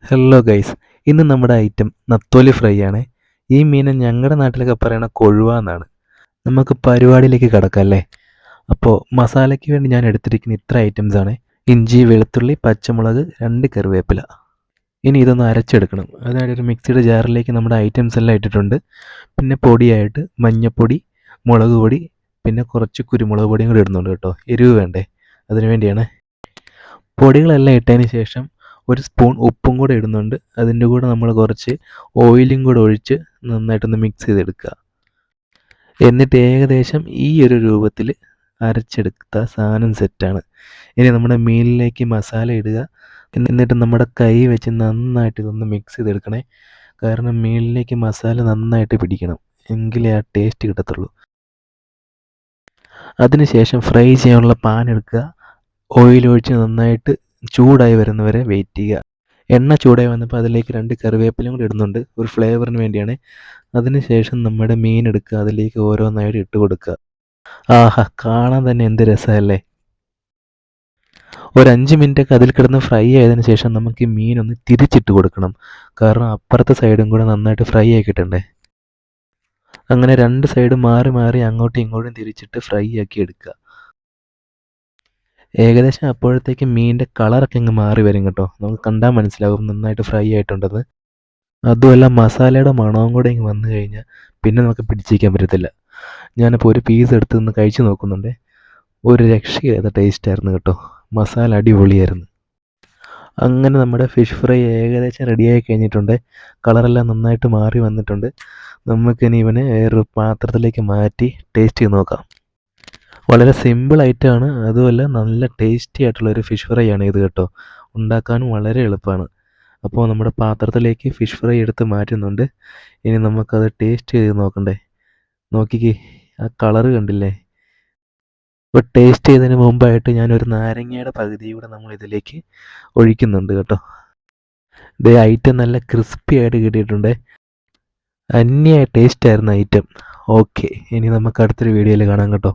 Hello guys, ഇന്ന് നമ്മുടെ item നത്തോലി fry ആണ്. ഈ മീനെ ഞങ്ങളുടെ നാട്ടിലൊക്കെ പറയണ കൊഴുവ എന്നാണ്. നമുക്ക് പരിപാടിയിലേക്ക് കിടക്കാം അല്ലേ? അപ്പോൾ മസാലയ്ക്ക് വേണ്ടി ഞാൻ എടുത്തിരിക്കുന്ന ഇത്ര ഐറ്റംസ് ആണ്: ഇഞ്ചി, വെളുത്തുള്ളി, പച്ചമുളക്, 2 കറിവേപ്പില. ഇനി ഇതൊന്ന് അരച്ചെടുക്കണം. അതിനായിട്ട് ഒരു മിക്സിയുടെ ജാറിലേക്ക് നമ്മുടെ ഐറ്റംസ് എല്ലാം ഇട്ടിട്ടുണ്ട്. പിന്നെ പൊടിയായിട്ട് മഞ്ഞൾപ്പൊടി, മുളക് പൊടി, പിന്നെ കുറച്ച് കുരുമുളക് പൊടിയും കൂടി ഇടുന്നുണ്ട് കേട്ടോ. എരിവ് വേണ്ടേ, അതിനു വേണ്ടിയാണ്. പൊടികളെല്ലാം ഇട്ടതിന് ശേഷം ഒരു സ്പൂൺ ഉപ്പും കൂടെ ഇടുന്നുണ്ട്. അതിൻ്റെ കൂടെ നമ്മൾ കുറച്ച് ഓയിലും കൂടെ ഒഴിച്ച് നന്നായിട്ടൊന്ന് മിക്സ് ചെയ്തെടുക്കുക. എന്നിട്ട് ഏകദേശം ഈ ഒരു രൂപത്തിൽ അരച്ചെടുത്ത സാധനം സെറ്റാണ്. ഇനി നമ്മുടെ മീനിലേക്ക് മസാല ഇടുക. എന്നിട്ട് നമ്മുടെ കൈ വെച്ച് നന്നായിട്ട് ഇതൊന്ന് മിക്സ് ചെയ്തെടുക്കണേ. കാരണം മീനിലേക്ക് മസാല നന്നായിട്ട് പിടിക്കണം, എങ്കിലേ ആ ടേസ്റ്റ് കിട്ടത്തുള്ളൂ. അതിനുശേഷം ഫ്രൈ ചെയ്യാനുള്ള പാൻ എടുക്കുക. ഓയിൽ ഒഴിച്ച് നന്നായിട്ട് ചൂടായി വരുന്നവരെ വെയിറ്റ് ചെയ്യുക. എണ്ണ ചൂടായി വന്നപ്പോൾ അതിലേക്ക് 2 കറിവേപ്പിലയും കൂടി ഇടുന്നുണ്ട്, ഒരു ഫ്ലേവറിന് വേണ്ടിയാണ്. അതിനുശേഷം നമ്മുടെ മീൻ എടുക്കുക, അതിലേക്ക് ഓരോന്നായിട്ട് ഇട്ട് കൊടുക്കുക. ആഹാ, കാണാൻ തന്നെ എന്ത് രസമല്ലേ! ഒരു 5 മിനിറ്റൊക്കെ അതിൽ കിടന്ന് ഫ്രൈ ആയതിനു ശേഷം നമുക്ക് ഈ മീനൊന്ന് തിരിച്ചിട്ട് കൊടുക്കണം. കാരണം അപ്പുറത്തെ സൈഡും കൂടെ നന്നായിട്ട് ഫ്രൈ ആക്കിയിട്ടുണ്ടേ. അങ്ങനെ 2 സൈഡും മാറി മാറി അങ്ങോട്ടും ഇങ്ങോട്ടും തിരിച്ചിട്ട് ഫ്രൈ ആക്കി എടുക്കുക. ഏകദേശം അപ്പോഴത്തേക്കും മീനിൻ്റെ കളറൊക്കെ അങ്ങ് മാറി വരും കേട്ടോ. നമുക്ക് കണ്ടാൽ മനസ്സിലാവും നന്നായിട്ട് ഫ്രൈ ആയിട്ടുണ്ടെന്ന്. അതുമല്ല, മസാലയുടെ മണവും കൂടെ ഇങ്ങ് വന്നു കഴിഞ്ഞാൽ പിന്നെ നമുക്ക് പിടിച്ചിരിക്കാൻ പറ്റത്തില്ല. ഞാനിപ്പോൾ ഒരു പീസ് എടുത്ത് നിന്ന് കഴിച്ച് നോക്കുന്നുണ്ട്. ഒരു രക്ഷയില്ലാത്ത ടേസ്റ്റായിരുന്നു കേട്ടോ. മസാല അടിപൊളിയായിരുന്നു. അങ്ങനെ നമ്മുടെ ഫിഷ് ഫ്രൈ ഏകദേശം റെഡിയായി കഴിഞ്ഞിട്ടുണ്ട്. കളറെല്ലാം നന്നായിട്ട് മാറി വന്നിട്ടുണ്ട്. നമുക്കിനി ഇവനെ വേറൊരു പാത്രത്തിലേക്ക് മാറ്റി ടേസ്റ്റ് ചെയ്ത് നോക്കാം. വളരെ സിമ്പിൾ ഐറ്റമാണ്. അതുമല്ല, നല്ല ടേസ്റ്റി ആയിട്ടുള്ളൊരു ഫിഷ് ഫ്രൈ ആണ് ഇത് കേട്ടോ. ഉണ്ടാക്കാനും വളരെ എളുപ്പമാണ്. അപ്പോൾ നമ്മുടെ പാത്രത്തിലേക്ക് ഫിഷ് ഫ്രൈ എടുത്ത് മാറ്റുന്നുണ്ട്. ഇനി നമുക്കത് ടേസ്റ്റ് ചെയ്ത് നോക്കണ്ടേ. നോക്കിക്കേ, ആ കളറ് കണ്ടില്ലേ? അപ്പോൾ ടേസ്റ്റ് ചെയ്തതിന് മുമ്പായിട്ട് ഞാനൊരു നാരങ്ങയുടെ പകുതി കൂടെ നമ്മൾ ഇതിലേക്ക് ഒഴിക്കുന്നുണ്ട് കേട്ടോ. ഇത് ഐറ്റം നല്ല ക്രിസ്പി ആയിട്ട് കിട്ടിയിട്ടുണ്ട്. അന്യായ ടേസ്റ്റ് ആയിരുന്നു ഐറ്റം. ഓക്കെ, ഇനി നമുക്ക് അടുത്തൊരു വീഡിയോയിൽ കാണാം കേട്ടോ.